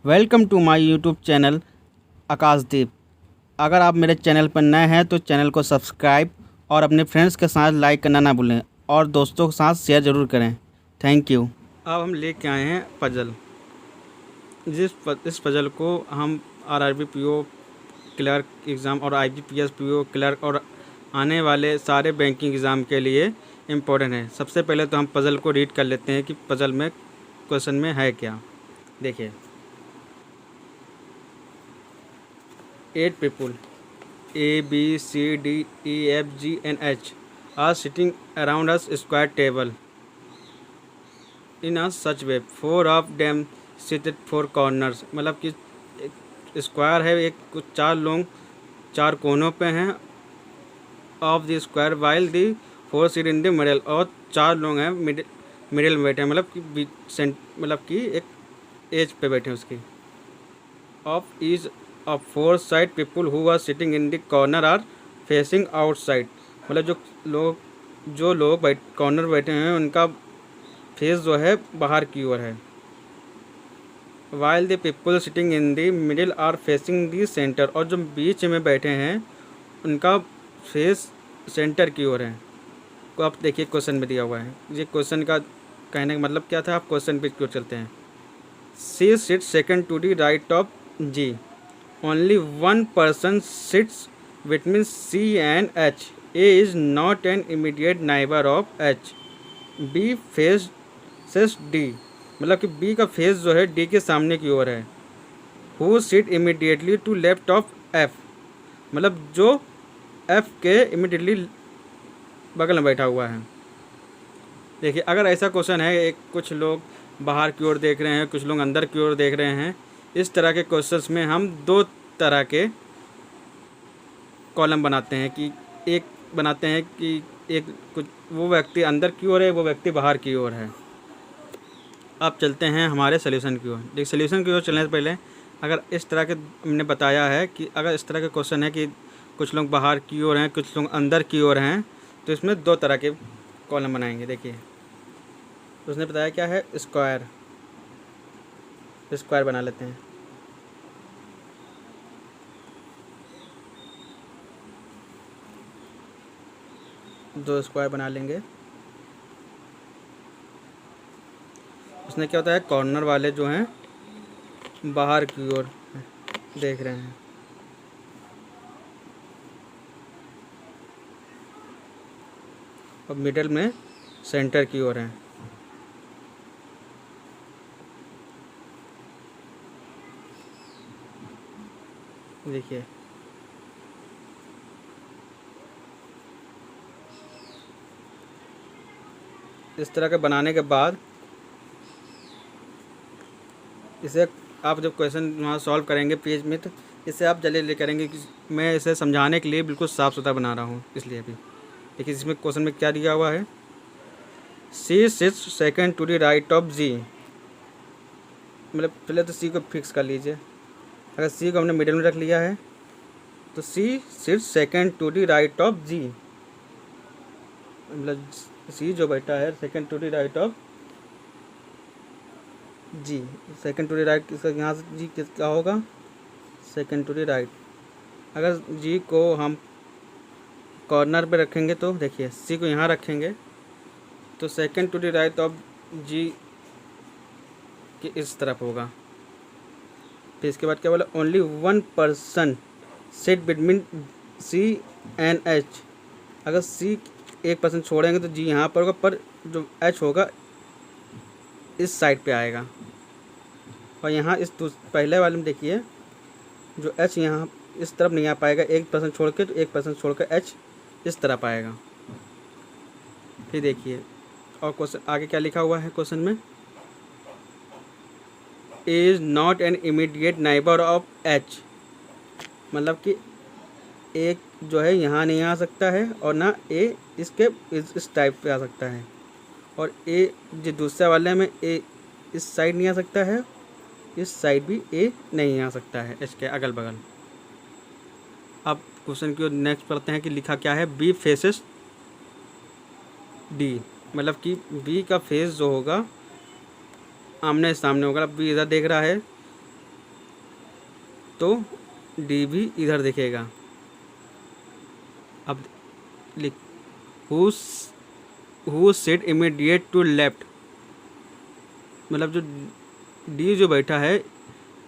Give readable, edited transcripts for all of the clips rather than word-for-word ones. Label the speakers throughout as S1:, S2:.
S1: Welcome to my YouTube channel Akashdeep. अगर आप मेरे चैनल पर नए हैं तो चैनल को सब्सक्राइब और अपने फ्रेंड्स के साथ लाइक करना ना भूलें और दोस्तों के साथ शेयर ज़रूर करें। Thank you. अब हम लेके आए हैं पजल। इस पजल को हम आरआरबी पीओ क्लर्क एग्ज़ाम और आईबीपीएस पीओ क्लर्क और आने वाले सारे बैंकिंग एग्ज़ाम के लिए इम्पोर्टेंट है। सबसे पहले तो हम पजल को रीड कर लेते हैं कि पजल में क्वेश्चन में है क्या। देखिए, 8 people A, B, C, D, E, F, G and H are sitting around a square table in a such way. 4 of them sit at 4 corners। मतलब कि एक स्क्वायर है, एक कुछ 4 लोग 4 कोनों पे हैं of the square while the 4 seat in the middle. और 4 लोग हैं मिडिल में बैठे हैं, मतलब कि एक एज पे बैठे हैं उसकी। Of each of 4 side people who are sitting in the corner are facing outside। मतलब जो लोग कॉर्नर बैठे हैं उनका फेस जो है बाहर की ओर है। while the people sitting in the middle are facing the center। और जो बीच में बैठे हैं उनका फेस सेंटर की ओर है। को आप देखिए क्वेश्चन में दिया हुआ है। ये क्वेश्चन का कहने का मतलब क्या था, आप क्वेश्चन पे क्यों चलते हैं। C sit second to the right of G. Only one person sits between C and H। A is not an immediate neighbor of H। B faces D। मतलब कि B का फेस जो है D के सामने की ओर है। Who sit immediately to left of F। मतलब जो F के immediately बगल में बैठा हुआ है। देखिए, अगर ऐसा क्वेश्चन है, एक कुछ लोग बाहर की ओर देख रहे हैं, कुछ लोग अंदर की ओर देख रहे हैं, इस तरह के क्वेश्चंस में हम 2 तरह के कॉलम बनाते हैं कि एक बनाते हैं कि एक कुछ वो व्यक्ति अंदर की ओर है, वो व्यक्ति बाहर की ओर है। अब चलते हैं हमारे सॉल्यूशन की ओर। देखिए, सॉल्यूशन की ओर चलने से पहले अगर इस तरह के हमने बताया है कि अगर इस तरह के क्वेश्चन है कि कुछ लोग बाहर की ओर हैं, कुछ लोग अंदर की ओर हैं, तो इसमें 2 तरह के कॉलम बनाएंगे। देखिए, उसने बताया क्या है, स्क्वायर बना लेते हैं। दो स्क्वायर बना लेंगे। उसने क्या होता है, कॉर्नर वाले जो हैं बाहर की ओर देख रहे हैं और मिडल में सेंटर की ओर हैं। देखिए, इस तरह के बनाने के बाद इसे आप जब क्वेश्चन वहाँ सॉल्व करेंगे पेज में, तो इसे आप जल्दी करेंगे कि मैं इसे समझाने के लिए बिल्कुल साफ़ सुथरा बना रहा हूँ, इसलिए भी। देखिए, इसमें क्वेश्चन में क्या दिया हुआ है, C sits second to the right of G. मतलब पहले तो सी को फिक्स कर लीजिए। अगर सी को हमने मिडिल में रख लिया है तो C sits second to the right of G. मतलब सी जो बैठा है second to the right of G. Second to the right इसका यहाँ से जी क्या होगा, सेकंड टू द राइट। अगर जी को हम कॉर्नर पे रखेंगे तो देखिए, सी को यहाँ रखेंगे तो second to the right of G के इस तरफ होगा। फिर इसके बाद क्या बोला, only one person sit between C and H. अगर सी 1% छोड़ेंगे तो जी यहाँ पर होगा, पर जो एच होगा इस साइड पे आएगा। और यहाँ इस पहले वाले में देखिए, जो एच यहाँ इस तरफ नहीं आ पाएगा, 1% छोड़ के, तो 1% छोड़ कर एच इस तरफ आएगा। फिर देखिए, और क्वेश्चन आगे क्या लिखा हुआ है क्वेश्चन में, is not an immediate neighbour of H. मतलब कि एक जो है यहाँ नहीं आ सकता है और ना ए इसके इस टाइप पे आ सकता है, और ए जो दूसरे वाले में ए इस साइड नहीं आ सकता है, इस साइड भी ए नहीं आ सकता है इसके अगल बगल। अब क्वेश्चन की नेक्स्ट पढ़ते हैं कि लिखा क्या है, बी फेसेस डी। मतलब कि बी का फेस जो होगा आमने सामने होगा। बी इधर देख रहा है तो डी भी इधर दिखेगा। अब लिख who sit immediate to left, मतलब जो डी जो बैठा है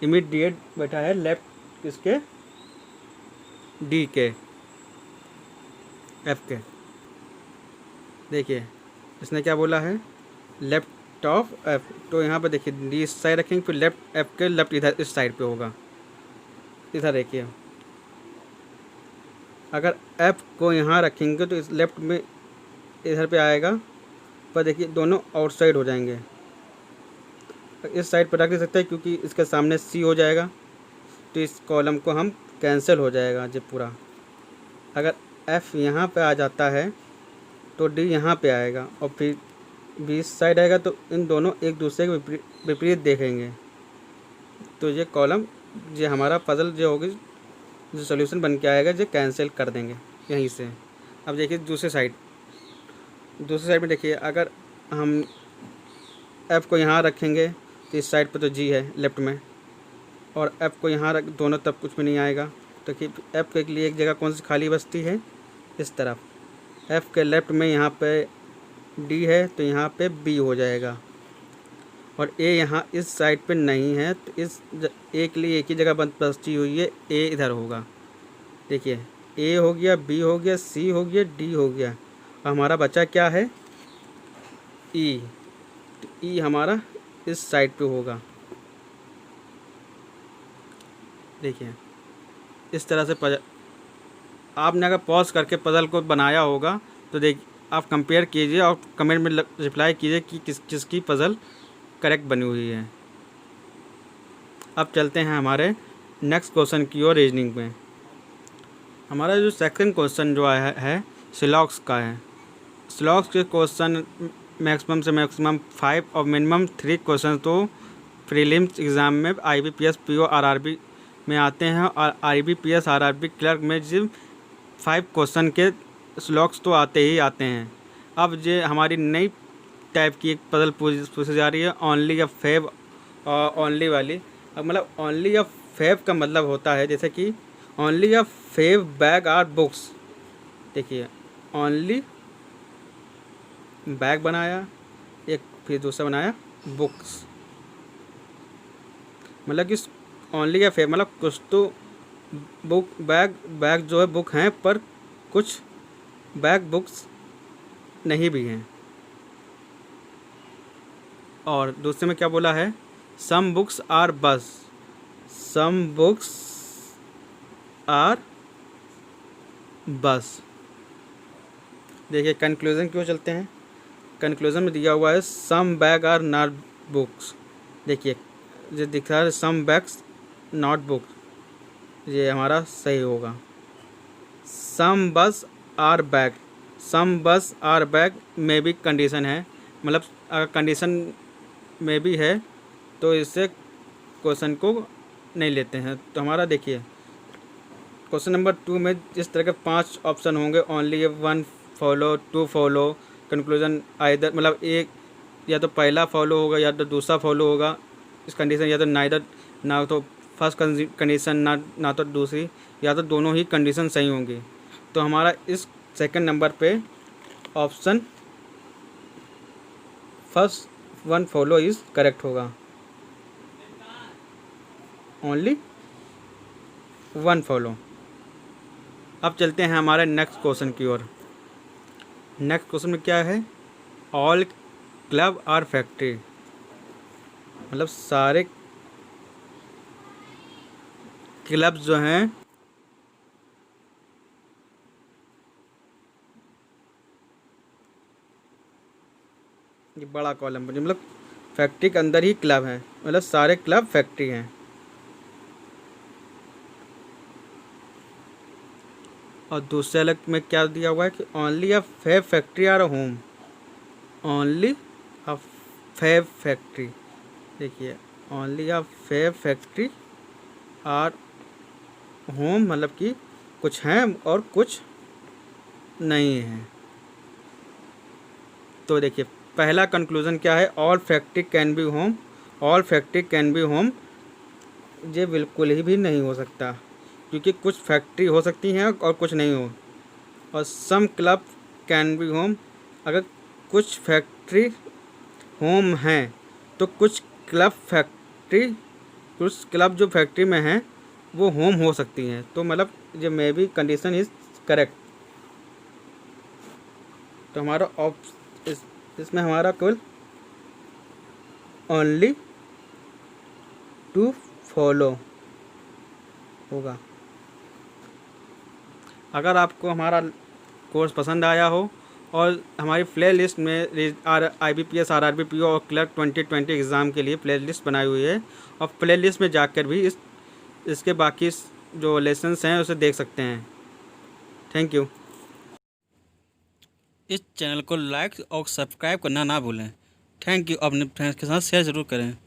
S1: इमीडिएट बैठा है लेफ्ट किसके, डी के, एफ के। देखिए इसने क्या बोला है, लेफ्ट ऑफ एफ, तो यहाँ पे देखिए डी इस साइड रखेंगे, फिर लेफ्ट एफ के लेफ्ट इधर इस साइड पे होगा। इधर देखिए अगर एफ को यहाँ रखेंगे तो इस लेफ्ट में इधर पे आएगा, पर देखिए दोनों आउटसाइड हो जाएंगे। इस साइड पर रख नहीं सकते क्योंकि इसके सामने सी हो जाएगा, तो इस कॉलम को हम कैंसिल हो जाएगा जो पूरा। अगर एफ यहाँ पे आ जाता है तो डी यहाँ पे आएगा, और फिर बी इस साइड आएगा, तो इन दोनों एक दूसरे के विपरीत देखेंगे। तो ये कॉलम ये हमारा पजल जो होगी, जो सोल्यूशन बन के आएगा, जो कैंसिल कर देंगे यहीं से। अब देखिए दूसरी साइड में देखिए, अगर हम एफ़ को यहाँ रखेंगे तो इस साइड पर तो जी है लेफ़्ट में, और एफ़ को यहाँ रख दोनों तब कुछ भी नहीं आएगा। तो कि एफ़ के लिए एक जगह कौन सी खाली बचती है, इस तरफ। एफ़ के लेफ़्ट में यहाँ पे डी है तो यहाँ पे बी हो जाएगा, और ए यहाँ इस साइड पे नहीं है, तो इस ए के लिए एक ही जगह बची हुई है, ए इधर होगा। देखिए ए हो गया, बी हो गया, सी हो गया, डी हो गया, और हमारा बचा क्या है, ई। तो ई हमारा इस साइड पे होगा। देखिए इस तरह से आपने अगर पॉज करके पजल को बनाया होगा तो देख आप कंपेयर कीजिए और कमेंट में रिप्लाई कीजिए कि किसकी पजल करेक्ट बनी हुई है। अब चलते हैं हमारे नेक्स्ट क्वेश्चन की ओर, रीजनिंग में। हमारा जो सेकंड क्वेश्चन जो आया है सिलॉक्स का है। सिलॉक्स के क्वेश्चन मैक्सिमम से मैक्सिमम 5 और मिनिमम 3 क्वेश्चन तो प्रीलिम्स एग्ज़ाम में IBPS PO RRB में आते हैं, और IBPS RRB क्लर्क में जो 5 क्वेश्चन के स्लॉक्स तो आते ही आते हैं। अब ये हमारी नई टाइप की एक पजल पूछी जा रही है, ओनली अ फेव और ओनली वाली। अब मतलब ओनली अ फेव का मतलब होता है जैसे कि only a few bag or books. देखिए ओनली बैग बनाया, एक फिर दूसरा बनाया बुक्स, मतलब कि ओनली या फेव मतलब कुछ तो बैग जो है बुक हैं, पर कुछ बैग बुक्स नहीं भी हैं। और दूसरे में क्या बोला है, सम बुक्स आर बस, सम बुक्स आर बस। देखिए कंक्लूज़न क्यों चलते हैं, कंक्लूज़न में दिया हुआ है सम बैग आर नॉट बुक्स। देखिए जो दिख रहा है सम बैग्स नॉट बुक, ये हमारा सही होगा। सम बस आर बैग, सम बस आर बैग में भी कंडीशन है, मतलब अगर कंडीशन में भी है तो इससे क्वेश्चन को नहीं लेते हैं। तो हमारा देखिए क्वेश्चन नंबर 2 में इस तरह के 5 ऑप्शन होंगे, only 1 follow, 2 follow, conclusion either, मतलब एक या तो पहला फॉलो होगा या तो दूसरा फॉलो होगा इस कंडीशन, या तो नाइदर, ना तो फर्स्ट कंडीशन ना तो दूसरी, या तो दोनों ही कंडीशन सही होंगी। तो हमारा इस सेकंड नंबर पे option first 1 follow is correct होगा, ओनली 1 फॉलो। अब चलते हैं हमारे नेक्स्ट क्वेश्चन की ओर। नेक्स्ट क्वेश्चन में क्या है, ऑल क्लब आर फैक्ट्री, मतलब सारे क्लब जो हैं ये बड़ा कॉलम बने, मतलब फैक्ट्री के अंदर ही क्लब है, मतलब सारे क्लब फैक्ट्री हैं। और दूसरे अलग में क्या दिया हुआ है कि only a fab factory are home, only a fab factory. देखिए only a fab factory are home, मतलब कि कुछ हैं और कुछ नहीं हैं। तो देखिए पहला कंक्लूज़न क्या है, all factory can be home, all factory can be home ये बिल्कुल ही भी नहीं हो सकता, क्योंकि कुछ फैक्ट्री हो सकती हैं और कुछ नहीं हो। और सम क्लब कैन बी होम, अगर कुछ फैक्ट्री होम हैं तो कुछ क्लब जो फैक्ट्री में हैं वो होम हो सकती हैं। तो मतलब ये may be condition is correct. तो हमारा इसमें हमारा केवल ओनली टू फॉलो होगा। अगर आपको हमारा कोर्स पसंद आया हो और हमारी प्ले लिस्ट में IBPS RRBPO और क्लर्क 2020 एग्ज़ाम के लिए प्ले लिस्ट बनाई हुई है, और प्ले लिस्ट में जाकर भी इसके बाकी जो लेसन्स हैं उसे देख सकते हैं। Thank you. इस चैनल को लाइक और सब्सक्राइब करना ना भूलें। Thank you. अपने फ्रेंड्स के साथ शेयर ज़रूर करें।